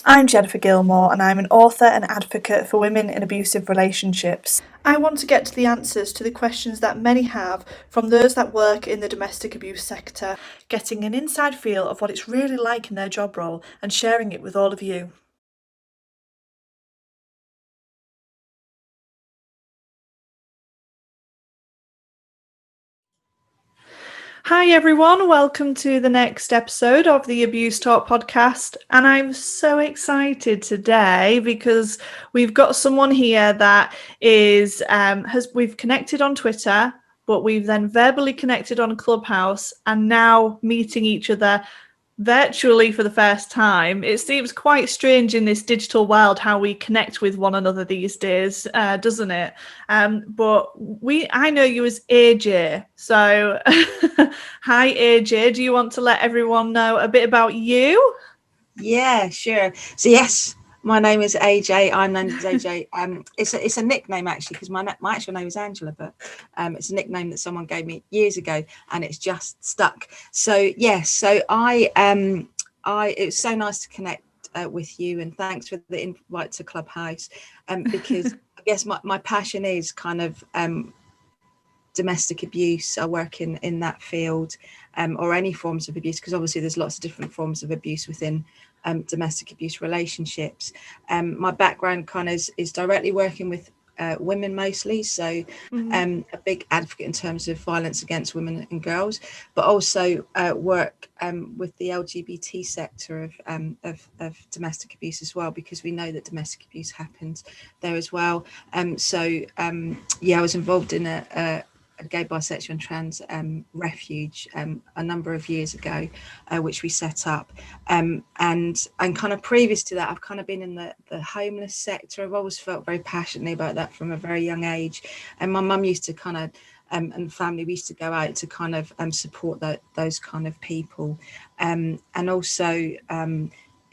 I'm Jennifer Gilmour, and I'm an author and advocate for women in abusive relationships. I want to get to the answers to the questions that many have from those that work in the domestic abuse sector, getting an inside feel of what it's really like in their job role and sharing it with all of you. Hi everyone, welcome to the next episode of the Abuse Talk podcast, and I'm so excited today because we've got someone here that is we've connected on Twitter, but we've then verbally connected on Clubhouse and now meeting each other virtually for the first time. It seems quite strange in this digital world how we connect with one another these days, doesn't it? But I know you as AJ. So hi AJ, do you want to let everyone know a bit about you? Yeah, sure. So yes, my name is AJ. I'm known as AJ. It's a nickname actually, because my actual name is Angela, but it's a nickname that someone gave me years ago, and it's just stuck. So yes, so it was so nice to connect with you, and thanks for the invite to Clubhouse, because I guess my passion is kind of domestic abuse. I work in that field, or any forms of abuse, because obviously there's lots of different forms of abuse within domestic abuse relationships. My background kind of is directly working with women mostly, so a big advocate in terms of violence against women and girls, but also work with the LGBT sector of domestic abuse as well, because we know that domestic abuse happens there as well. I was involved in a gay, bisexual and trans refuge a number of years ago, which we set up, and kind of previous to that I've kind of been in the homeless sector. I've always felt very passionately about that from a very young age, and my mum used to kind of and family, we used to go out to kind of support those kind of people, and also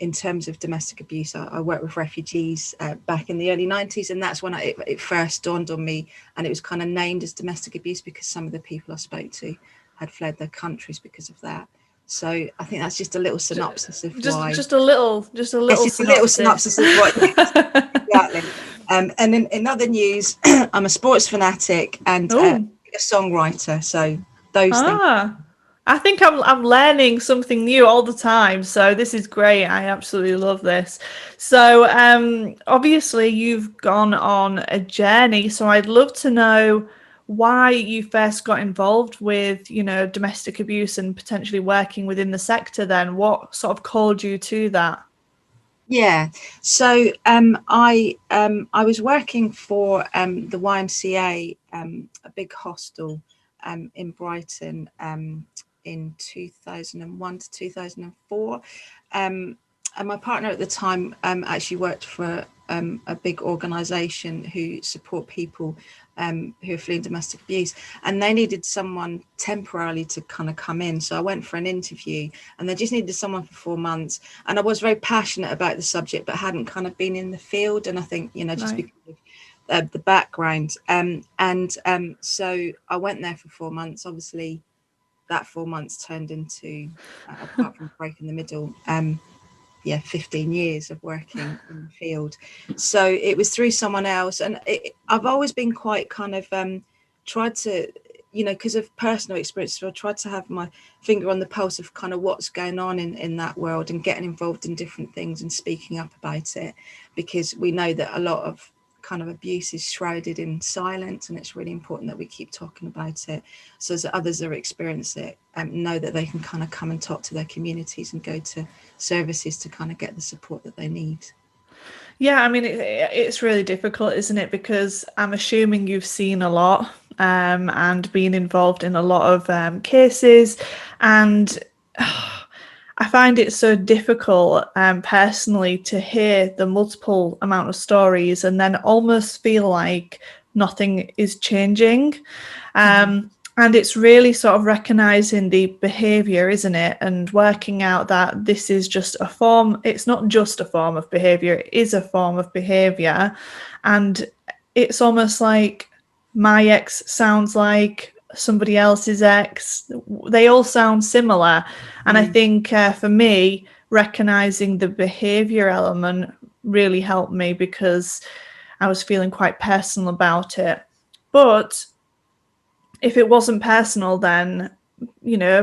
in terms of domestic abuse, I worked with refugees back in the early 90s, and that's when it first dawned on me, and it was kind of named as domestic abuse because some of the people I spoke to had fled their countries because of that. So I think that's just a little synopsis of why. Just a little synopsis of what. Exactly. And in other news, I'm a sports fanatic and a songwriter. So those things. I think I'm learning something new all the time, so this is great. I absolutely love this. So obviously you've gone on a journey, so I'd love to know why you first got involved with, domestic abuse and potentially working within the sector. Then what sort of called you to that? Yeah, so I was working for the YMCA, a big hostel in Brighton, in 2001 to 2004, and my partner at the time actually worked for a big organisation who support people who are fleeing domestic abuse, and they needed someone temporarily to kind of come in. So I went for an interview, and they just needed someone for 4 months, and I was very passionate about the subject but hadn't kind of been in the field, and I think just because of the background, so I went there for 4 months. Obviously that 4 months turned into, apart from break in the middle, 15 years of working in the field. So it was through someone else, and I've always been quite kind of tried to, because of personal experience, so I tried to have my finger on the pulse of kind of what's going on in that world, and getting involved in different things and speaking up about it, because we know that a lot of kind of abuse is shrouded in silence, and it's really important that we keep talking about it, so as others that experience it know that they can kind of come and talk to their communities and go to services to kind of get the support that they need. Yeah, I mean, it's really difficult, isn't it? Because I'm assuming you've seen a lot and been involved in a lot of cases, and I find it so difficult personally to hear the multiple amount of stories and then almost feel like nothing is changing. And it's really sort of recognizing the behavior, isn't it? And working out that this is just a form. It's not just a form of behavior. It is a form of behavior. And it's almost like my ex sounds like somebody else's ex. They all sound similar. And I think for me, recognizing the behavior element really helped me, because I was feeling quite personal about it. But if it wasn't personal, then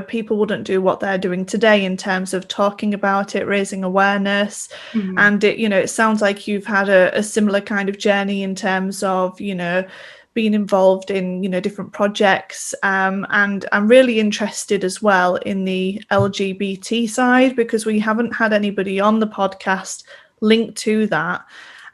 people wouldn't do what they're doing today in terms of talking about it, raising awareness. And it sounds like you've had a similar kind of journey in terms of being involved in different projects, and I'm really interested as well in the LGBT side, because we haven't had anybody on the podcast linked to that.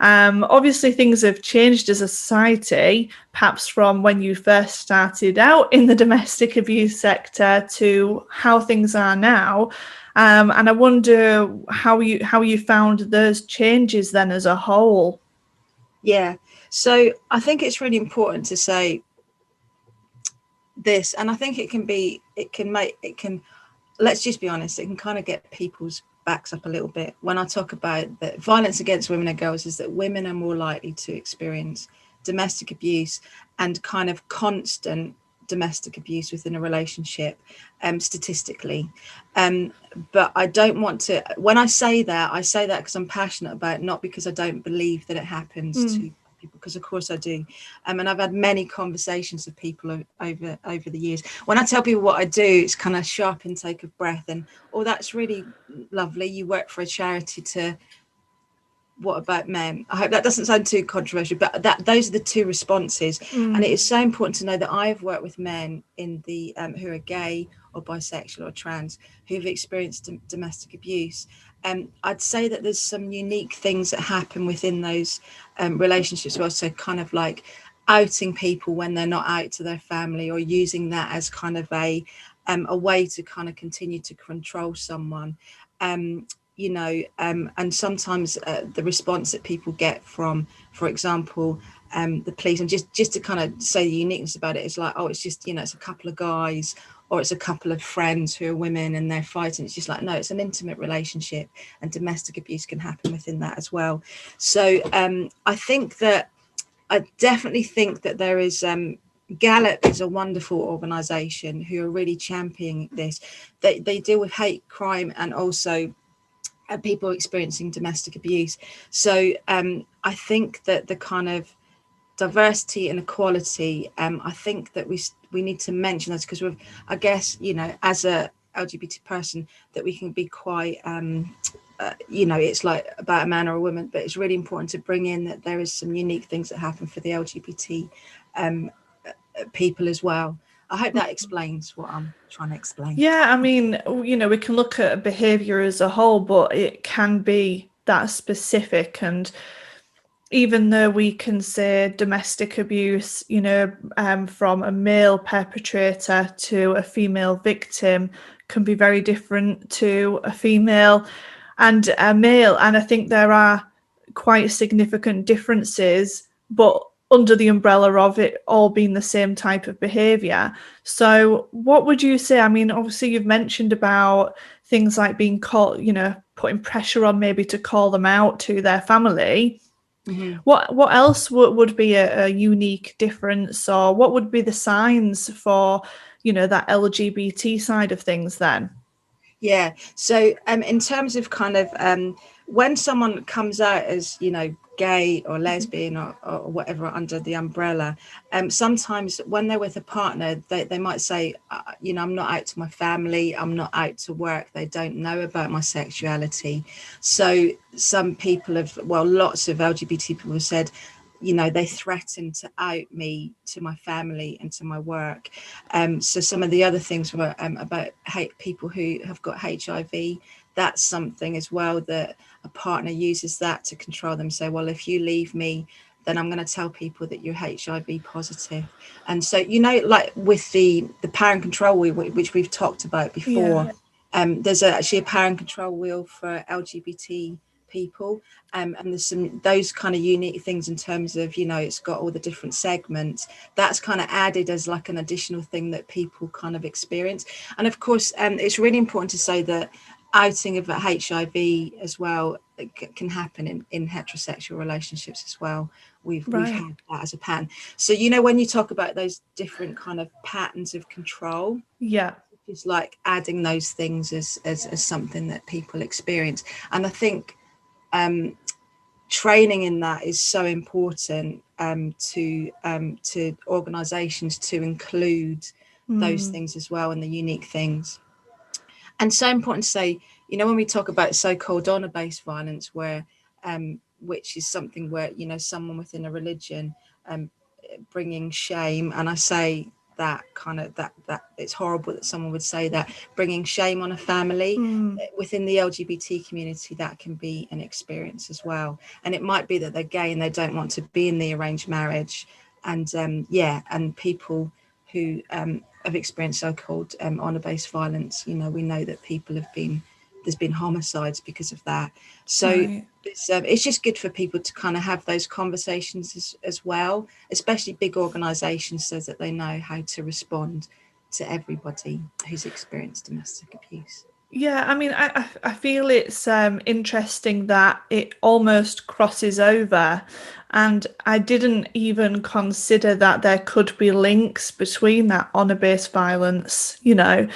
Obviously, things have changed as a society, perhaps from when you first started out in the domestic abuse sector to how things are now. And I wonder how you found those changes then as a whole. Yeah, so I think it's really important to say this, and I think let's just be honest, it can kind of get people's backs up a little bit when I talk about that violence against women and girls is that women are more likely to experience domestic abuse and kind of constant domestic abuse within a relationship, statistically. But I don't want to, when I say that because I'm passionate about it, not because I don't believe that it happens to people, because of course I do. And I've had many conversations with people over the years. When I tell people what I do, it's kind of sharp intake of breath and, oh, that's really lovely, you work for a charity to, what about men? I hope that doesn't sound too controversial, but those are the two responses. And it is so important to know that I've worked with men in the who are gay or bisexual or trans who've experienced domestic abuse. I'd say that there's some unique things that happen within those relationships. Well, so kind of like outing people when they're not out to their family, or using that as kind of a way to kind of continue to control someone. And sometimes the response that people get from, for example, the police, and just to kind of say the uniqueness about it, is like, oh, it's just, it's a couple of guys, or it's a couple of friends who are women and they're fighting. It's just like, no, it's an intimate relationship, and domestic abuse can happen within that as well. So I definitely think that there is Gallup is a wonderful organisation who are really championing this. They deal with hate crime and also people experiencing domestic abuse. So I think that the kind of diversity and equality, I think that we need to mention this, because I guess, as a LGBT person, that we can be quite it's like about a man or a woman, but it's really important to bring in that there is some unique things that happen for the LGBT people as well. I hope that explains what I'm trying to explain. Yeah, I mean, we can look at behavior as a whole, but it can be that specific. And even though we can say domestic abuse, from a male perpetrator to a female victim can be very different to a female and a male. And I think there are quite significant differences, but under the umbrella of it all being the same type of behavior. So what would you say? I mean, obviously you've mentioned about things like being called, putting pressure on maybe to call them out to their family. Mm-hmm. What else would be a unique difference, or what would be the signs for, that LGBT side of things then? Yeah. So in terms of kind of when someone comes out as, gay or lesbian or whatever under the umbrella, sometimes when they're with a partner, they might say, I'm not out to my family, I'm not out to work, they don't know about my sexuality. So some people lots of LGBT people have said, they threaten to out me to my family and to my work. So some of the other things were about people who have got HIV. That's something as well that a partner uses that to control them. So, well, if you leave me, then I'm going to tell people that you're HIV positive. And so, like with the power and control wheel, which we've talked about before, there's actually a power and control wheel for LGBT people, and there's those kind of unique things in terms of, it's got all the different segments. That's kind of added as like an additional thing that people kind of experience. And of course, it's really important to say that outing of HIV as well can happen in heterosexual relationships as well. we've Right. had that as a pattern. So, you know, when you talk about those different kind of patterns of control, Yeah. it's like adding those things as something that people experience. And I think training in that is so important to organizations to include those things as well, and the unique things. And so important to say, you know, when we talk about so-called honor-based violence, where which is something where, you know, someone within a religion bringing shame, and I say that kind of that it's horrible that someone would say that, bringing shame on a family within the LGBT community, that can be an experience as well. And it might be that they're gay and they don't want to be in the arranged marriage, and and people who have experienced so-called honor-based violence, you know, we know that there's been homicides because of that. So Right. it's just good for people to kind of have those conversations as well, especially big organizations, so that they know how to respond to everybody who's experienced domestic abuse. Yeah, I mean, I feel it's interesting that it almost crosses over, and I didn't even consider that there could be links between that honour-based violence, you know.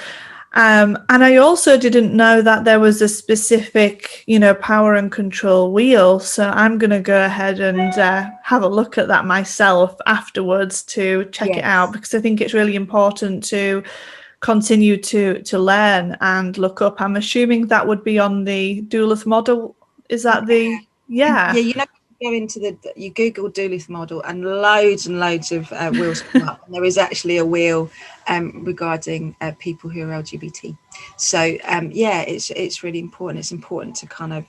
And I also didn't know that there was a specific, you know, power and control wheel. So I'm going to go ahead and have a look at that myself afterwards to check it out, Yes. because I think it's really important to continue to learn and look up. I'm assuming that would be on the Duluth model. Is that the Yeah, you know, you go into you Google Duluth model, and loads of wheels come up. And there is actually a wheel regarding people who are LGBT. So yeah, it's really important. It's important to kind of,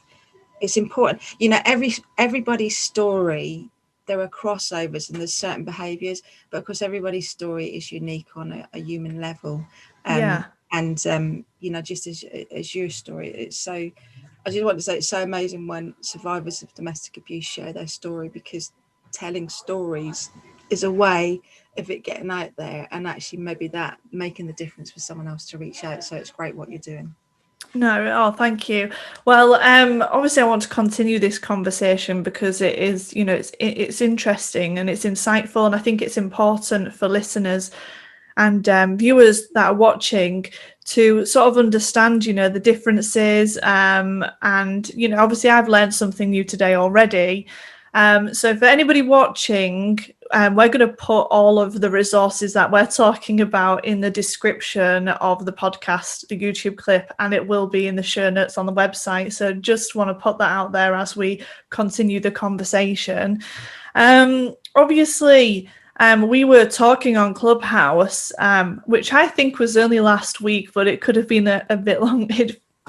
it's important, you know, everybody's story, there are crossovers and there's certain behaviors, but of course everybody's story is unique on a human level. Yeah. And you know, just as your story, it's so, I just want to say, it's so amazing when survivors of domestic abuse share their story, because telling stories is a way of it getting out there, and actually maybe that making the difference for someone else to reach out. So it's great what you're doing. No, oh, thank you. Well, obviously, I want to continue this conversation because it is, you know, it's interesting and it's insightful, and I think it's important for listeners and viewers that are watching to sort of understand, you know, the differences. And you know, obviously, I've learned something new today already. So for anybody watching, we're going to put all of the resources that we're talking about in the description of the podcast, the YouTube clip, and it will be in the show notes on the website. So just want to put that out there as we continue the conversation. Obviously, we were talking on Clubhouse, which I think was only last week, but it could have been a bit long.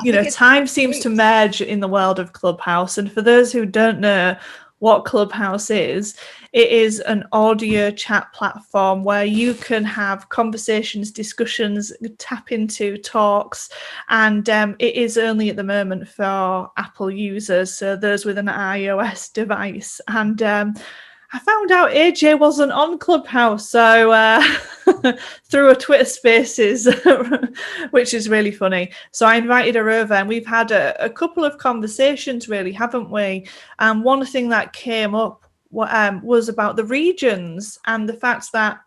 You know, time seems to merge in the world of Clubhouse. And for those who don't know what Clubhouse is, it is an audio chat platform where you can have conversations, discussions, tap into talks, and it is only at the moment for Apple users, so those with an iOS device. And I found out AJ wasn't on Clubhouse, so through a Twitter Spaces, which is really funny. So I invited her over, and we've had a couple of conversations, really, haven't we? And one thing that came up was about the regions and the fact that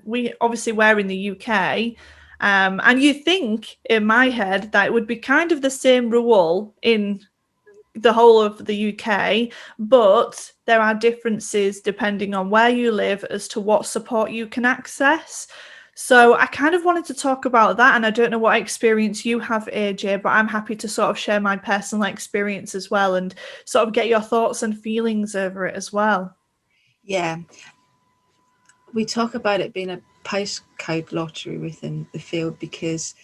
we obviously were in the UK. And you think in my head that it would be kind of the same rule in the whole of the UK, but there are differences depending on where you live as to what support you can access. So I kind of wanted to talk about that, and I don't know what experience you have, AJ, but I'm happy to sort of share my personal experience as well and sort of get your thoughts and feelings over it as well. Yeah, we talk about it being a postcode lottery within the field, because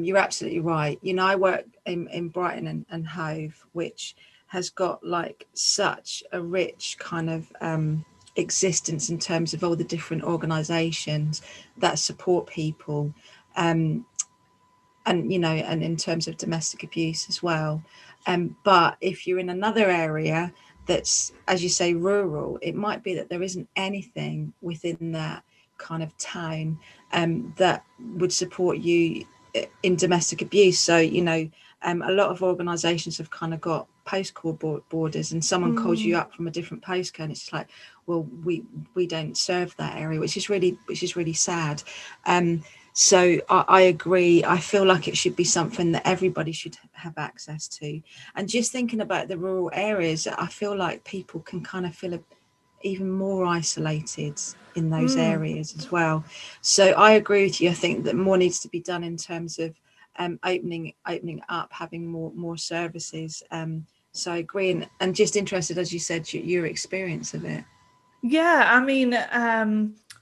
you're absolutely right. You know, I work in Brighton and Hove, which has got like such a rich kind of existence in terms of all the different organisations that support people, and you know, and in terms of domestic abuse as well. But if you're in another area that's, as you say, rural, it might be that there isn't anything within that kind of town that would support you in domestic abuse. So, you know, A lot of organisations have kind of got postcode borders, and someone calls you up from a different postcode, and it's like, well, we don't serve that area, which is really sad. So I agree. I feel like it should be something that everybody should have access to. And just thinking about the rural areas, I feel like people can kind of feel even more isolated in those areas as well. So I agree with you. I think that more needs to be done in terms of opening up, having more services. So I agree, and just interested, as you said, your experience of it. Yeah, I mean,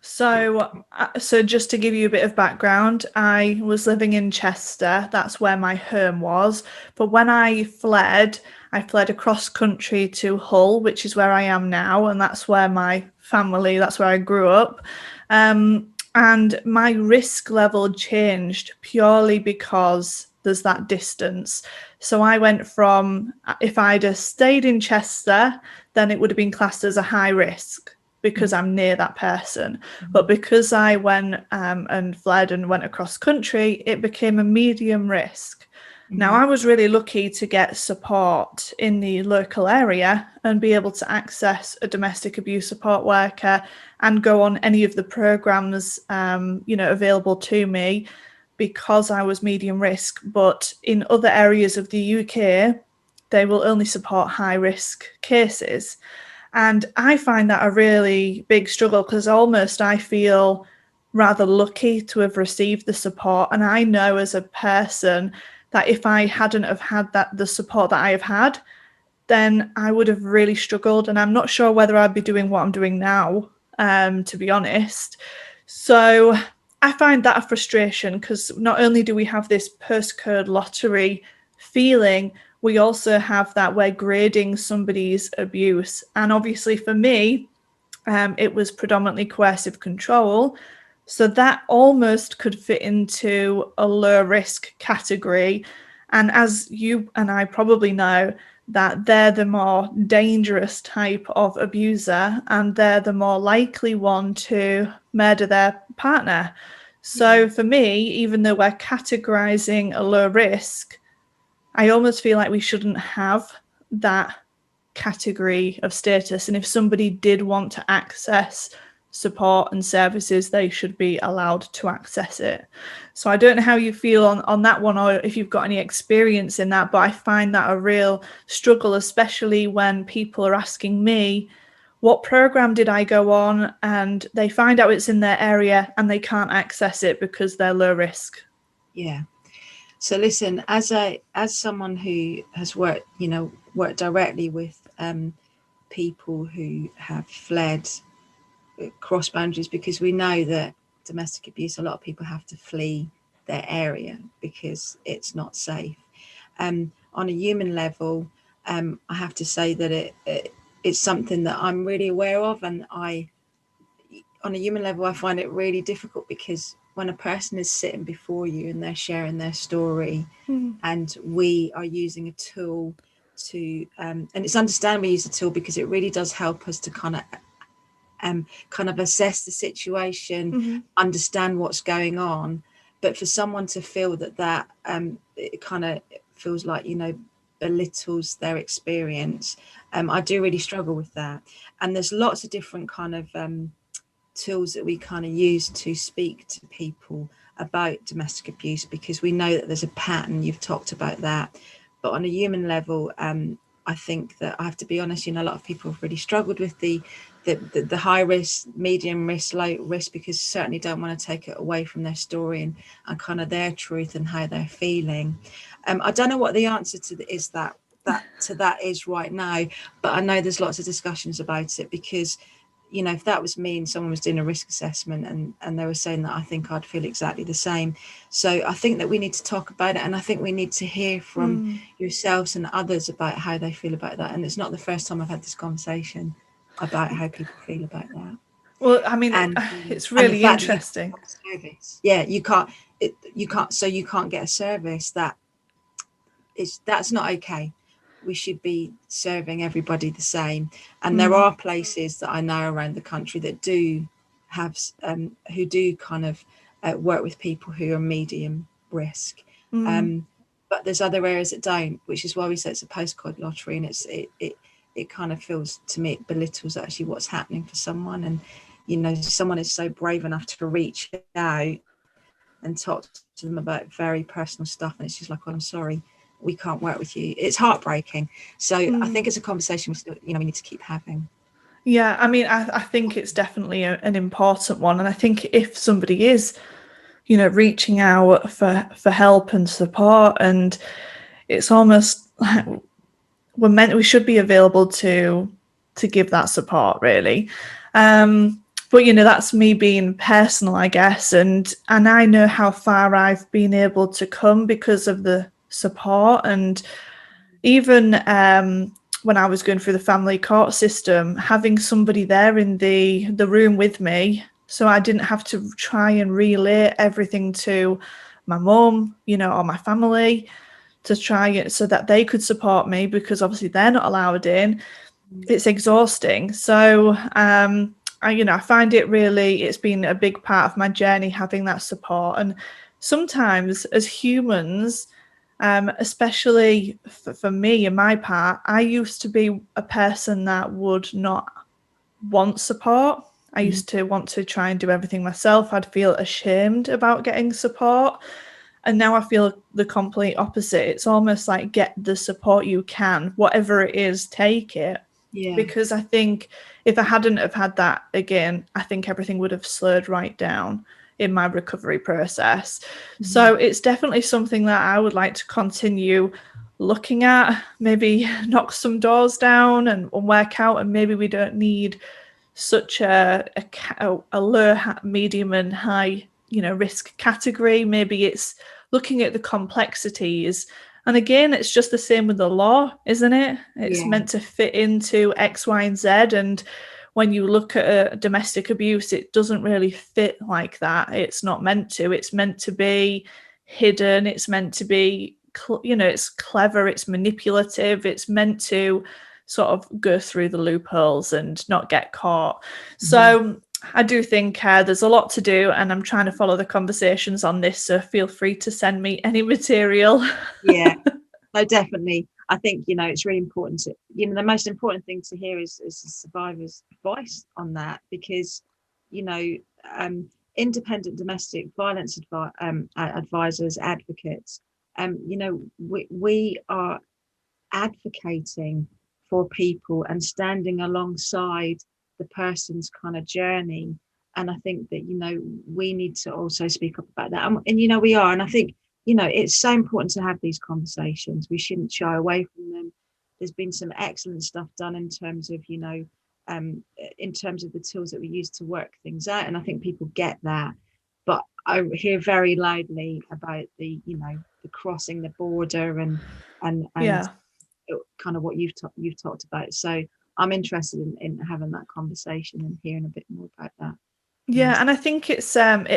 so just to give you a bit of background, I was living in Chester. That's where my home was. But when I fled across country to Hull, which is where I am now, and that's where that's where I grew up. And my risk level changed purely because there's that distance. So I went from, if I'd have stayed in Chester, then it would have been classed as a high risk because I'm near that person. But because I went and fled and went across country, it became a medium risk. Now, I was really lucky to get support in the local area and be able to access a domestic abuse support worker and go on any of the programs, available to me because I was medium risk. But in other areas of the UK, they will only support high risk cases. And I find that a really big struggle because I feel rather lucky to have received the support. And I know as a person that if I hadn't have had the support that I have had, then I would have really struggled. And I'm not sure whether I'd be doing what I'm doing now, to be honest. So I find that a frustration because not only do we have this postcode lottery feeling, we also have that we're grading somebody's abuse. And obviously for me, it was predominantly coercive control. So that almost could fit into a low risk category. And as you and I probably know, that they're the more dangerous type of abuser and they're the more likely one to murder their partner. So for me, even though we're categorizing a low risk, I almost feel like we shouldn't have that category of status. And if somebody did want to access support and services, they should be allowed to access it. So I don't know how you feel on that one, or if you've got any experience in that, but I find that a real struggle, especially when people are asking me, what program did I go on? And they find out it's in their area and they can't access it because they're low risk. Yeah. So listen, as someone who has worked directly with people who have fled cross boundaries, because we know that domestic abuse, a lot of people have to flee their area because it's not safe. On a human level, I have to say that it's something that I'm really aware of, and on a human level, I find it really difficult because when a person is sitting before you and they're sharing their story, and we are using a tool to, and it's understandable we use a tool because it really does help us to kind of assess the situation, understand what's going on. But for someone to feel that it kind of feels like, belittles their experience, I do really struggle with that. And there's lots of different kind of tools that we kind of use to speak to people about domestic abuse, because we know that there's a pattern. You've talked about that, but on a human level, I think that I have to be honest, a lot of people have really struggled with the high risk, medium risk, low risk, because certainly don't want to take it away from their story and kind of their truth and how they're feeling. I don't know what the answer to that is right now, but I know there's lots of discussions about it, because if that was me and someone was doing a risk assessment and they were saying that, I think I'd feel exactly the same. So I think that we need to talk about it, and I think we need to hear from yourselves and others about how they feel about that. And it's not the first time I've had this conversation about how people feel about that. Well, I mean, it's really interesting. You can't get a service. That's not okay. We should be serving everybody the same. And there are places that I know around the country that do have who do kind of work with people who are medium risk. but there's other areas that don't, which is why we say it's a postcode lottery. And it kind of feels to me, it belittles actually what's happening for someone. And someone is so brave enough to reach out and talk to them about very personal stuff, and it's just like, oh, I'm sorry, we can't work with you. It's heartbreaking. So I think it's a conversation we still, we need to keep having. Yeah, I mean, I think it's definitely an important one. And I think if somebody is, reaching out for help and support, and it's almost like we should be available to give that support, really. But that's me being personal, I guess, and I know how far I've been able to come because of the support. And even when I was going through the family court system, having somebody there in the room with me, so I didn't have to try and relay everything to my mum, or my family, to try it so that they could support me, because obviously they're not allowed in. It's exhausting. So I find it's been a big part of my journey, having that support. And sometimes as humans, especially for me and my part, I used to be a person that would not want support. I used to want to try and do everything myself. I'd feel ashamed about getting support. And now I feel the complete opposite. It's almost like, get the support you can, whatever it is, take it. Yeah. Because I think if I hadn't have had that again, I think everything would have slowed right down in my recovery process. So it's definitely something that I would like to continue looking at, maybe knock some doors down and work out. And maybe we don't need such a low, medium and high risk category. Maybe it's looking at the complexities. And again, it's just the same with the law, isn't it? It's meant to fit into X, Y, and Z. And when you look at domestic abuse, it doesn't really fit like that. It's not meant to. It's meant to be hidden. It's meant to be, it's clever. It's manipulative. It's meant to sort of go through the loopholes and not get caught. So I do think there's a lot to do, and I'm trying to follow the conversations on this. So feel free to send me any material. Yeah, no, definitely. I think, it's really important to, the most important thing to hear is the survivor's voice on that, because, independent domestic violence advisors, advocates, we are advocating for people and standing alongside the person's kind of journey. And I think that, we need to also speak up about that. And we are. And I think, it's so important to have these conversations. We shouldn't shy away from them. There's been some excellent stuff done in terms of, in terms of the tools that we use to work things out. And I think people get that. But I hear very loudly about the crossing the border and Yeah. kind of what you've talked about. So I'm interested in having that conversation and hearing a bit more about that. Yeah, and I think it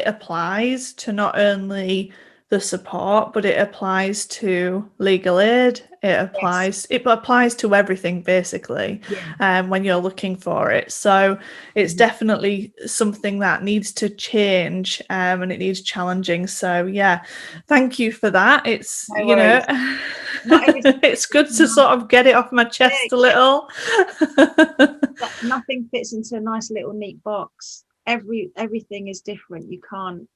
applies to not only the support, but it applies to legal aid. It applies to everything, basically, when you're looking for it. So it's definitely something that needs to change, and it needs challenging. So yeah, thank you for that. It's it's good to sort of get it off my chest a little. Nothing fits into a nice little neat box. Everything is different. You can't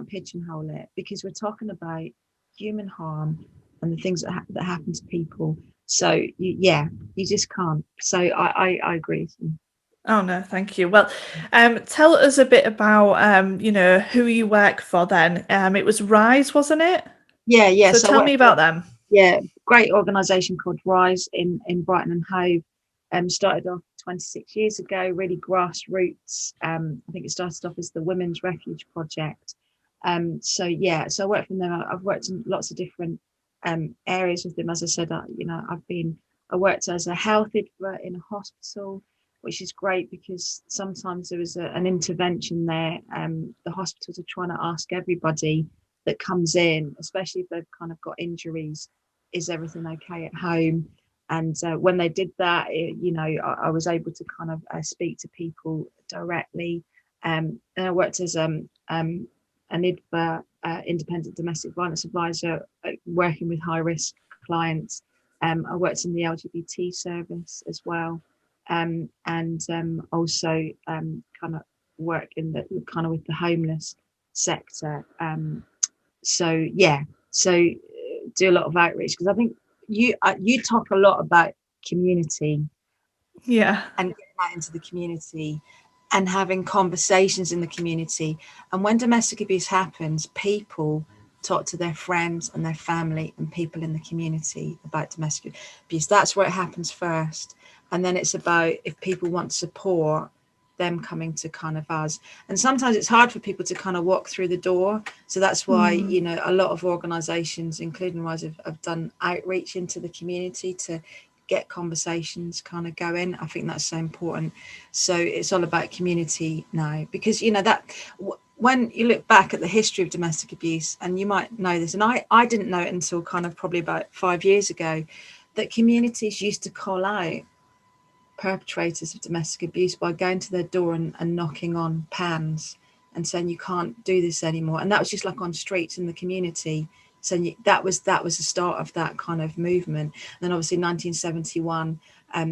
pigeonhole it, because we're talking about human harm and the things that happen to people. So you just can't. So I agree with you. Oh no, thank you. Well, tell us a bit about who you work for then. It was Rise, wasn't it? Yeah. So tell me about them. Yeah, great organisation called Rise in Brighton and Hove. Started off 26 years ago, really grassroots. I think it started off as the Women's Refuge Project. So I work from them. I've worked in lots of different areas with them. As I said, I worked as a health advert in a hospital, which is great because sometimes there was an intervention there. The hospitals are trying to ask everybody that comes in, especially if they've kind of got injuries, is everything okay at home? And when they did that, I was able to kind of speak to people directly. And I worked as an IDVA independent domestic violence advisor, working with high risk clients. I worked in the LGBT service as well, and also kind of work in the kind of with the homeless sector. So do a lot of outreach, because I think you talk a lot about community, Yeah. and getting out into the community and having conversations in the community. And when domestic abuse happens, people talk to their friends and their family and people in the community about domestic abuse. That's where it happens first. And then it's about, if people want support, them coming to kind of us. And sometimes it's hard for people to kind of walk through the door. So that's why, you know, a lot of organisations, including Rise, have done outreach into the community to get conversations kind of going. I think that's so important. So it's all about community now, because, you know, that when you look back at the history of domestic abuse, and you might know this, and I didn't know it until kind of probably about 5 years ago, that communities used to call out perpetrators of domestic abuse by going to their door and knocking on pans and saying, you can't do this anymore. And that was just like on streets in the community. So that was the start of that kind of movement. And then obviously 1971,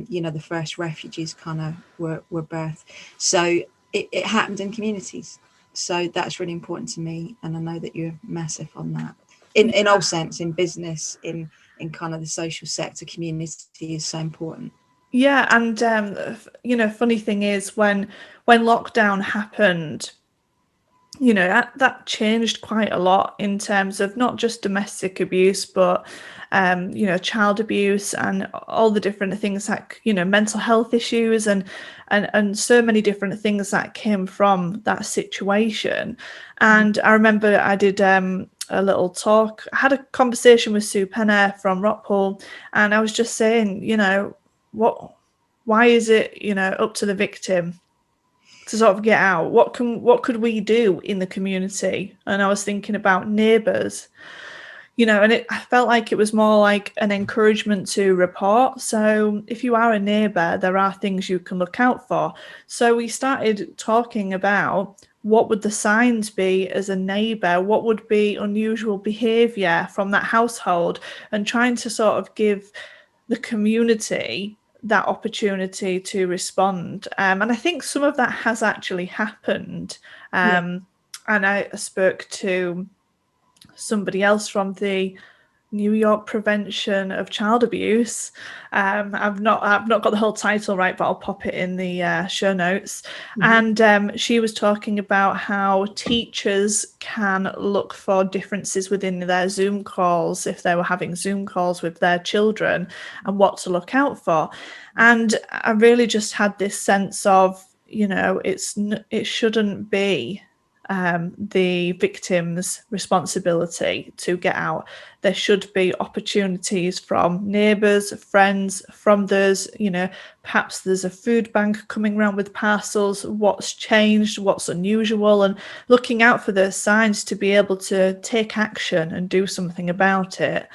you know, the first refugees kind of were birthed. So it happened in communities. So that's really important to me. And I know that you're massive on that in all sense, in business, in kind of the social sector. Community is so important. Yeah, and you know, funny thing is, when lockdown happened, you know, that changed quite a lot in terms of not just domestic abuse, but you know, child abuse and all the different things, like, you know, mental health issues and so many different things that came from that situation. And I remember I did a little talk. I had a conversation with Sue Penner from Rockpool, and I was just saying, you know, why is it, you know, up to the victim to sort of get out? What could we do in the community? And I was thinking about neighbours, you know, and I felt like it was more like an encouragement to report. So if you are a neighbour, there are things you can look out for. So we started talking about, what would the signs be as a neighbour? What would be unusual behaviour from that household? And trying to sort of give the community that opportunity to respond. And I think some of that has actually happened. And I spoke to somebody else from the New York Prevention of Child Abuse. I've not got the whole title right, but I'll pop it in the show notes. And she was talking about how teachers can look for differences within their Zoom calls if they were having Zoom calls with their children, and what to look out for. And I really just had this sense of, you know, it shouldn't be the victim's responsibility to get out. There should be opportunities from neighbours, friends, from those, you know, perhaps there's a food bank coming around with parcels, what's changed, what's unusual, and looking out for those signs to be able to take action and do something about it.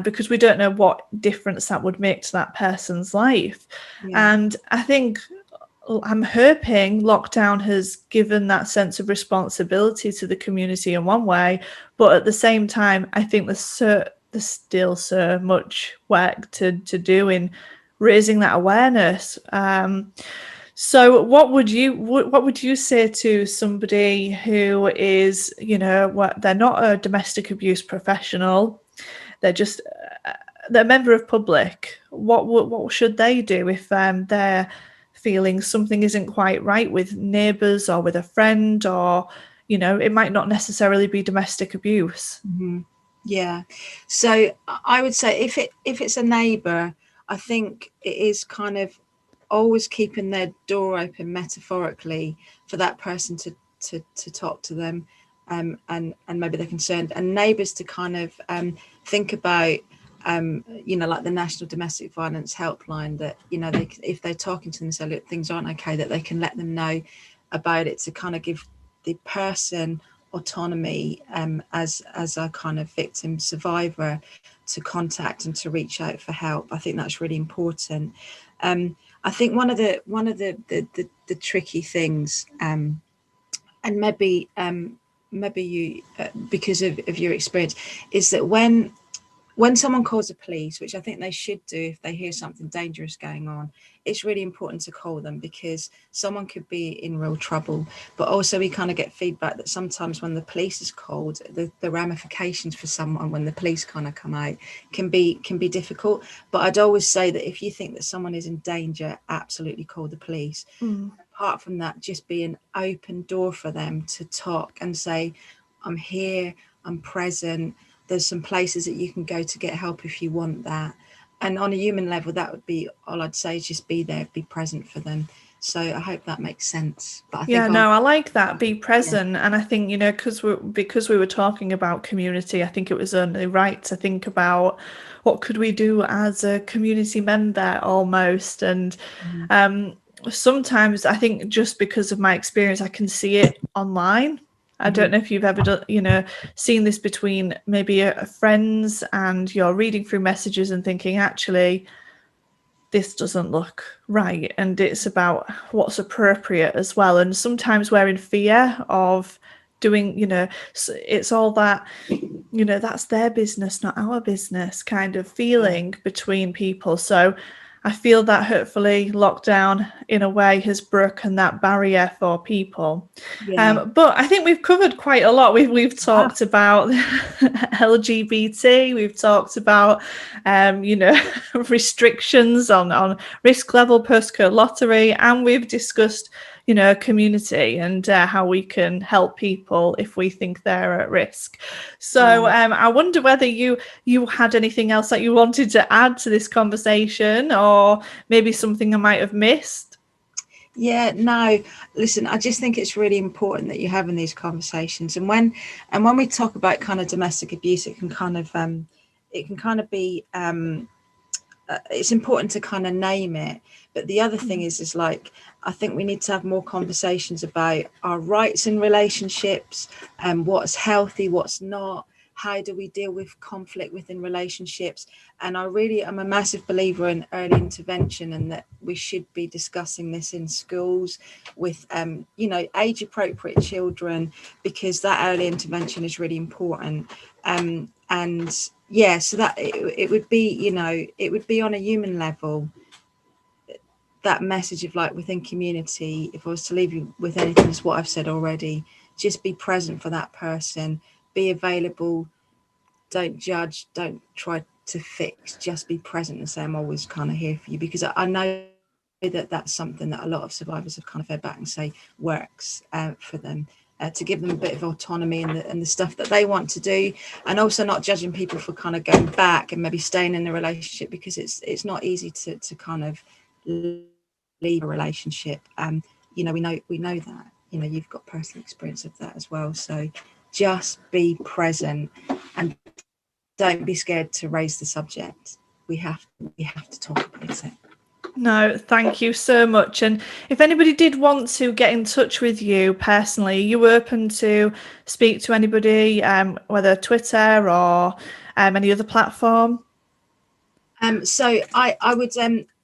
Because we don't know what difference that would make to that person's life. And I think, I'm hoping lockdown has given that sense of responsibility to the community in one way, but at the same time, I think there's still so much work to do in raising that awareness. So what would you say to somebody who is, you know, they're not a domestic abuse professional, they're just they're a member of public? What should they do if they're feeling something isn't quite right with neighbours or with a friend, or, you know, it might not necessarily be domestic abuse? Yeah, so I would say if it's a neighbour, I think it is kind of always keeping their door open, metaphorically, for that person to talk to them, and maybe they're concerned, and neighbours to kind of think about, you know, like the National Domestic Violence Helpline, that, you know, if they're talking to them and say, look, things aren't okay, that they can let them know about it, to kind of give the person autonomy as a kind of victim survivor to contact and to reach out for help. I think that's really important. I think one of the tricky things, and maybe maybe you because of your experience, is that when someone calls the police, which I think they should do if they hear something dangerous going on, it's really important to call them, because someone could be in real trouble. But also we kind of get feedback that sometimes when the police is called, the ramifications for someone when the police kind of come out can be difficult. But I'd always say that if you think that someone is in danger, absolutely call the police. Apart from that, just be an open door for them to talk and say, I'm here, I'm present. There's some places that you can go to get help if you want that. And on a human level, that would be all I'd say, is just be there, be present for them. So I hope that makes sense. But I think I like that, be present. And I think, you know, because we were talking about community, I think it was only right to think about what could we do as a community member almost. And sometimes I think just because of my experience, I can see it online. I don't know if you've ever done, you know, seen this between maybe a friends, and you're reading through messages and thinking, actually, this doesn't look right. And it's about what's appropriate as well. And sometimes we're in fear of doing, you know, it's all that, you know, that's their business, not our business kind of feeling between people. So I feel that hopefully lockdown in a way has broken that barrier for people. But I think we've covered quite a lot. We've talked about LGBT, we've talked about you know, restrictions on risk level, postcode lottery, and we've discussed, you know, community and how we can help people if we think they're at risk. So I wonder whether you had anything else that you wanted to add to this conversation, or maybe something I might have missed. Yeah, no, listen, I just think it's really important that you're having these conversations. And when we talk about kind of domestic abuse, it can kind of be it's important to kind of name it. But the other thing is like, I think we need to have more conversations about our rights in relationships, and what's healthy, what's not. How do we deal with conflict within relationships? And I really am a massive believer in early intervention, and that we should be discussing this in schools with, you know, age appropriate children, because that early intervention is really important. And yeah, so that it would be, you know, it would be on a human level, that message of like within community. If I was to leave you with anything, it's what I've said already. Just be present for that person, be available, don't judge, don't try to fix, just be present and say, I'm always kind of here for you. Because I know that that's something that a lot of survivors have kind of fed back and say works for them. To give them a bit of autonomy and the stuff that they want to do, and also not judging people for kind of going back and maybe staying in the relationship, because it's not easy to kind of leave a relationship. You know, we know that, you know, you've got personal experience of that as well. So just be present and don't be scared to raise the subject. We have to talk about it. No, thank you so much. And if anybody did want to get in touch with you personally, are you open to speak to anybody, whether Twitter or any other platform? So I would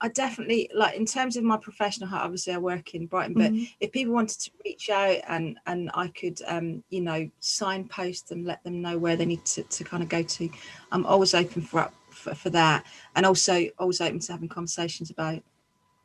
I definitely, like, in terms of my professional heart, obviously I work in Brighton, but if people wanted to reach out and I could you know, signpost them, let them know where they need to kind of go to, I'm always open for that, and also always open to having conversations about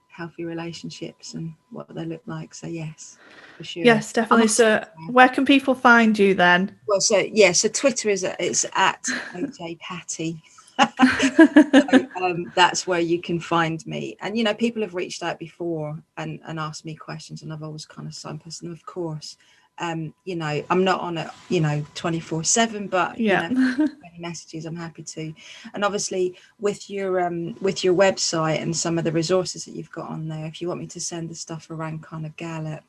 healthy relationships and what they look like. So yes, for sure. Yes, definitely. So where can people find you then? Well, so Twitter it's at AJ Patty. So, that's where you can find me. And you know, people have reached out before and asked me questions, and I've always kind of signposted them, of course. You know, I'm not on it, you know, 24/7, but you know, any messages, I'm happy to. And obviously with your website and some of the resources that you've got on there, if you want me to send the stuff around kind of Gallup,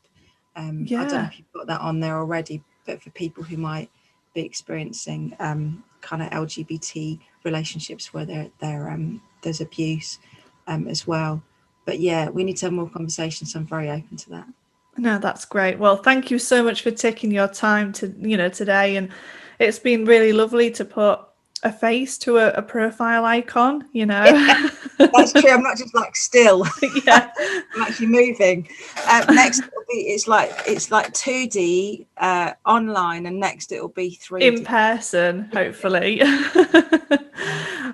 I don't know if you've got that on there already, but for people who might be experiencing kind of LGBT relationships where there's abuse as well. But yeah, we need to have more conversations, so I'm very open to that. No, that's great. Well, thank you so much for taking your time to, you know, today, and it's been really lovely to put a face to a profile icon, you know. That's true. I'm not just like still. Yeah. I'm actually moving. Next it'll be it's like 2D online, and next it'll be 3D In person, hopefully.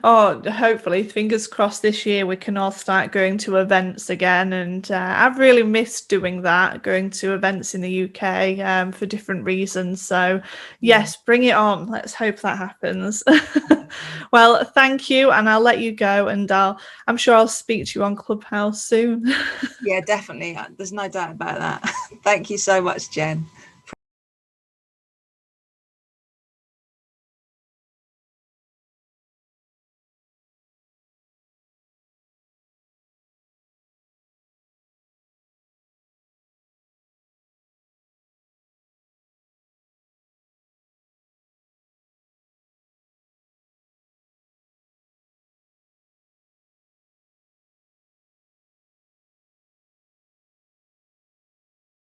Oh, hopefully, fingers crossed this year we can all start going to events again. And I've really missed doing that, going to events in the UK for different reasons. So yes, bring it on. Let's hope that happens. Well, thank you, and I'll let you go, and I'm sure I'll speak to you on Clubhouse soon. Yeah, definitely. There's no doubt about that. Thank you so much, Jen.